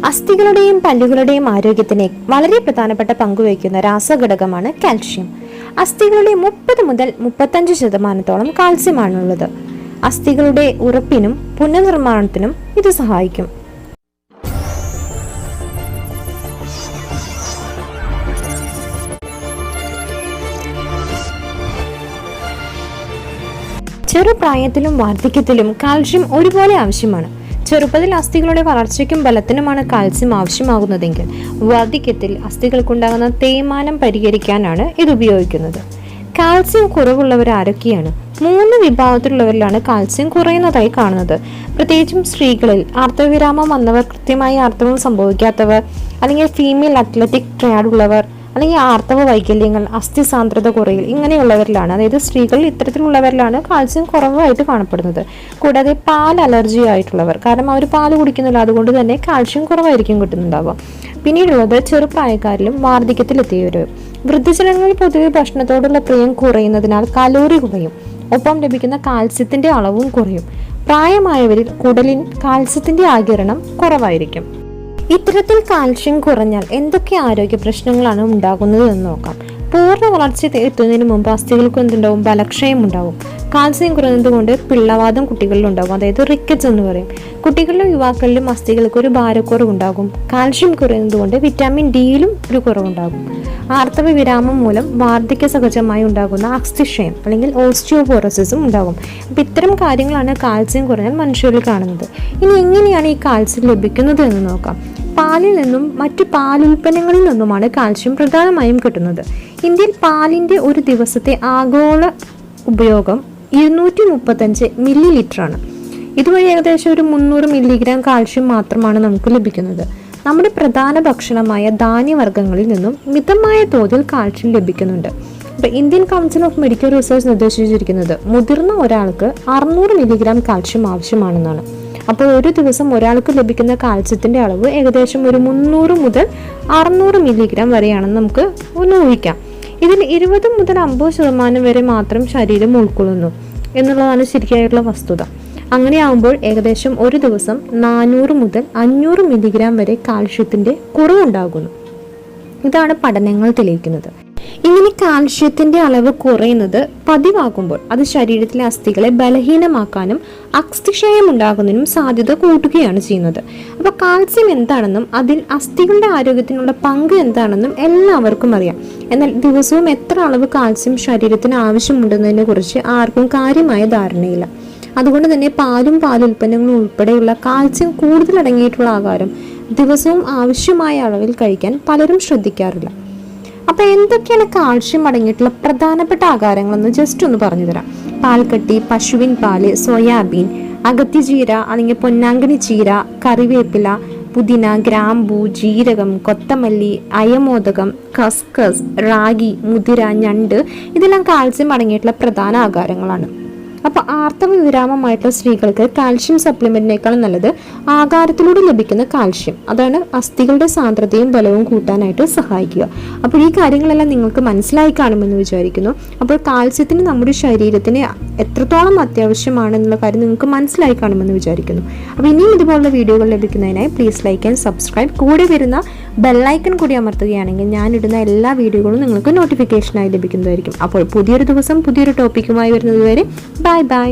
അസ്ഥികളുടെയും പല്ലുകളുടെയും ആരോഗ്യത്തിന് വളരെ പ്രധാനപ്പെട്ട പങ്കുവഹിക്കുന്ന രാസഘടകമാണ് കാൽഷ്യം. അസ്ഥികളുടെ 30 മുതൽ 35% കാൽസ്യമാണുള്ളത്. അസ്ഥികളുടെ ഉറപ്പിനും പുനർനിർമ്മാണത്തിനും ഇത് സഹായിക്കും. ചെറുപ്രായത്തിലും വാർദ്ധക്യത്തിലും കാൽഷ്യം ഒരുപോലെ ആവശ്യമാണ്. ചെറുപ്പത്തിൽ അസ്ഥികളുടെ വളർച്ചയ്ക്കും ബലത്തിനുമാണ് കാൽസ്യം ആവശ്യമാകുന്നതെങ്കിൽ വാർദ്ധക്യത്തിൽ അസ്ഥികൾക്കുണ്ടാകുന്ന തേയ്മാനം പരിഹരിക്കാനാണ് ഇത് ഉപയോഗിക്കുന്നത്. കാൽസ്യം കുറവുള്ളവർ ആരൊക്കെയാണ്? 3 വിഭാഗത്തിലുള്ളവരിലാണ് കാൽസ്യം കുറയുന്നതായി കാണുന്നത്. പ്രത്യേകിച്ചും സ്ത്രീകളിൽ ആർത്തവവിരാമം വന്നവർ, കൃത്യമായി ആർത്തവം സംഭവിക്കാത്തവർ, അല്ലെങ്കിൽ ഫീമെയിൽ അത്ലറ്റിക് ട്രയാഡ് ഉള്ളവർ, അല്ലെങ്കിൽ ആർത്തവ വൈകല്യങ്ങൾ, അസ്ഥി സാന്ദ്രത കുറയൽ, ഇങ്ങനെയുള്ളവരിലാണ്, അതായത് സ്ത്രീകളിൽ ഇത്തരത്തിലുള്ളവരിലാണ് കാൽസ്യം കുറവായിട്ട് കാണപ്പെടുന്നത്. കൂടാതെ പാൽ അലർജി ആയിട്ടുള്ളവർ, കാരണം അവർ പാല് കുടിക്കുന്നില്ല, അതുകൊണ്ട് തന്നെ കാൽഷ്യം കുറവായിരിക്കും കിട്ടുന്നുണ്ടാവുക. പിന്നീടുള്ളത് ചെറുപ്രായക്കാരിലും വാർദ്ധക്യത്തിലെത്തിയവരും. വൃദ്ധജനങ്ങളിൽ പൊതുവെ ഭക്ഷണത്തോടുള്ള പ്രിയം കുറയുന്നതിനാൽ കലോറി കുറയും, ഒപ്പം ലഭിക്കുന്ന കാൽസ്യത്തിന്റെ അളവും കുറയും. പ്രായമായവരിൽ കുടലിൻ കാൽസ്യത്തിന്റെ ആഗിരണം കുറവായിരിക്കും. ഇത്തരത്തിൽ കാൽഷ്യം കുറഞ്ഞാൽ എന്തൊക്കെ ആരോഗ്യ പ്രശ്നങ്ങളാണ് ഉണ്ടാകുന്നത് എന്ന് നോക്കാം. പൂർണ്ണ വളർച്ച എത്തുന്നതിന് മുമ്പ് അസ്ഥികൾക്ക് എന്തുണ്ടാവും? ബലക്ഷയം ഉണ്ടാവും. കാൽസ്യം കുറയുന്നത് കൊണ്ട് പിള്ളവാദം കുട്ടികളിൽ ഉണ്ടാകും, അതായത് റിക്കറ്റ്സ് എന്ന് പറയും. കുട്ടികളിലും യുവാക്കളിലും അസ്ഥികൾക്ക് ഒരു ഭാരക്കുറവുണ്ടാകും. കാൽഷ്യം കുറയുന്നത് കൊണ്ട് വിറ്റാമിൻ ഡിയിലും ഒരു കുറവുണ്ടാകും. ആർത്തവ വിരാമം മൂലം വാർദ്ധക്യ സഹജമായി ഉണ്ടാകുന്ന അസ്ഥിക്ഷയം അല്ലെങ്കിൽ ഓസ്റ്റിയോപോറോസിസും ഉണ്ടാകും. അപ്പം ഇത്തരം കാര്യങ്ങളാണ് കാൽസ്യം കുറഞ്ഞാൽ മനുഷ്യരിൽ കാണുന്നത്. ഇനി എങ്ങനെയാണ് ഈ കാൽസ്യം ലഭിക്കുന്നത് എന്ന് നോക്കാം. പാലിൽ നിന്നും മറ്റു പാലുൽപ്പന്നങ്ങളിൽ നിന്നുമാണ് കാൽഷ്യം പ്രധാനമായും കിട്ടുന്നത്. ഇന്ത്യയിൽ പാലിൻ്റെ ഒരു ദിവസത്തെ ആഗോള ഉപയോഗം 235 മില്ലി ലിറ്ററാണ്. ഇതുവഴി ഏകദേശം ഒരു 300 മില്ലിഗ്രാം കാൽഷ്യം മാത്രമാണ് നമുക്ക് ലഭിക്കുന്നത്. നമ്മുടെ പ്രധാന ഭക്ഷണമായ ധാന്യവർഗ്ഗങ്ങളിൽ നിന്നും മിതമായ തോതിൽ കാൽഷ്യം ലഭിക്കുന്നുണ്ട്. ഇപ്പം Indian council of medical research നിർദ്ദേശിച്ചിരിക്കുന്നത് മുതിർന്ന ഒരാൾക്ക് 600 മില്ലിഗ്രാം കാൽഷ്യം ആവശ്യമാണെന്നാണ്. അപ്പോൾ ഒരു ദിവസം ഒരാൾക്ക് ലഭിക്കുന്ന കാൽസ്യത്തിൻ്റെ അളവ് ഏകദേശം ഒരു 300 മുതൽ 600 മില്ലിഗ്രാം വരെയാണെന്ന് നമുക്ക് ഒന്ന് ഊഹിക്കാം. ഇതിൽ 20 മുതൽ 50% വരെ മാത്രം ശരീരം ഉൾക്കൊള്ളുന്നു എന്നുള്ളതാണ് ശരിയായിട്ടുള്ള വസ്തുത. അങ്ങനെയാകുമ്പോൾ ഏകദേശം ഒരു ദിവസം 400 മുതൽ 500 മില്ലിഗ്രാം വരെ കാൽഷ്യത്തിൻ്റെ കുറവുണ്ടാകുന്നു. ഇതാണ് പഠനങ്ങൾ തെളിയിക്കുന്നത്. ഇങ്ങനെ കാൽഷ്യത്തിന്റെ അളവ് കുറയുന്നത് പതിവാകുമ്പോൾ അത് ശരീരത്തിലെ അസ്ഥികളെ ബലഹീനമാക്കാനും അസ്ഥിക്ഷയം ഉണ്ടാകുന്നതിനും സാധ്യത കൂട്ടുകയാണ് ചെയ്യുന്നത്. അപ്പോൾ കാൽസ്യം എന്താണെന്നും അതിൽ അസ്ഥികളുടെ ആരോഗ്യത്തിനുള്ള പങ്ക് എന്താണെന്നും എല്ലാവർക്കും അറിയാം. എന്നാൽ ദിവസവും എത്ര അളവ് കാൽസ്യം ശരീരത്തിന് ആവശ്യമുണ്ടെന്നതിനെ കുറിച്ച് ആർക്കും കാര്യമായ ധാരണയില്ല. അതുകൊണ്ട് തന്നെ പാലും പാലുൽപ്പന്നങ്ങളും ഉൾപ്പെടെയുള്ള കാൽസ്യം കൂടുതൽ അടങ്ങിയിട്ടുള്ള ആഹാരം ദിവസവും ആവശ്യമായ അളവിൽ കഴിക്കാൻ പലരും ശ്രദ്ധിക്കാറില്ല. അപ്പോൾ എന്തൊക്കെയാണ് കാൽഷ്യം അടങ്ങിയിട്ടുള്ള പ്രധാനപ്പെട്ട ആഹാരങ്ങളെന്ന് ജസ്റ്റ് ഒന്ന് പറഞ്ഞു തരാം. പാൽക്കട്ടി, പശുവിൻ പാല്, സോയാബീൻ, അഗത്തിച്ചീര അല്ലെങ്കിൽ പൊന്നാങ്കണ്ണി ചീര, കറിവേപ്പില, പുതിന, ഗ്രാമ്പൂ, ജീരകം, കൊത്തമല്ലി, അയമോദകം, കസ്കസ്, റാഗി, മുതിര, ഞണ്ട്, ഇതെല്ലാം കാൽസ്യം അടങ്ങിയിട്ടുള്ള പ്രധാന ആഹാരങ്ങളാണ്. അപ്പോൾ ആർത്തവ വിരാമമായിട്ടുള്ള സ്ത്രീകൾക്ക് കാൽഷ്യം സപ്ലിമെന്റിനേക്കാളും നല്ലത് ആഹാരത്തിലൂടെ ലഭിക്കുന്ന കാൽഷ്യം. അതാണ് അസ്ഥികളുടെ സാന്ദ്രതയും ബലവും കൂട്ടാനായിട്ട് സഹായിക്കുക. അപ്പോൾ ഈ കാര്യങ്ങളെല്ലാം നിങ്ങൾക്ക് മനസ്സിലായി കാണുമെന്ന് വിചാരിക്കുന്നു. അപ്പോൾ കാൽസ്യത്തിന് നമ്മുടെ ശരീരത്തിന് എത്രത്തോളം അത്യാവശ്യമാണെന്നുള്ള കാര്യം നിങ്ങൾക്ക് മനസ്സിലായി കാണുമെന്ന് വിചാരിക്കുന്നു. അപ്പോൾ ഇനിയും ഇതുപോലുള്ള വീഡിയോകൾ ലഭിക്കുന്നതിനായി പ്ലീസ് ലൈക്ക് ആൻഡ് സബ്സ്ക്രൈബ്. കൂടെ വരുന്ന ബെല്ലൈക്കൺ കൂടി അമർത്തുകയാണെങ്കിൽ ഞാനിടുന്ന എല്ലാ വീഡിയോകളും നിങ്ങൾക്ക് നോട്ടിഫിക്കേഷനായി ലഭിക്കുന്നതായിരിക്കും. അപ്പോൾ പുതിയൊരു ദിവസം പുതിയൊരു ടോപ്പിക്കുമായി വരുന്നത് വരെ ബൈ ബൈ.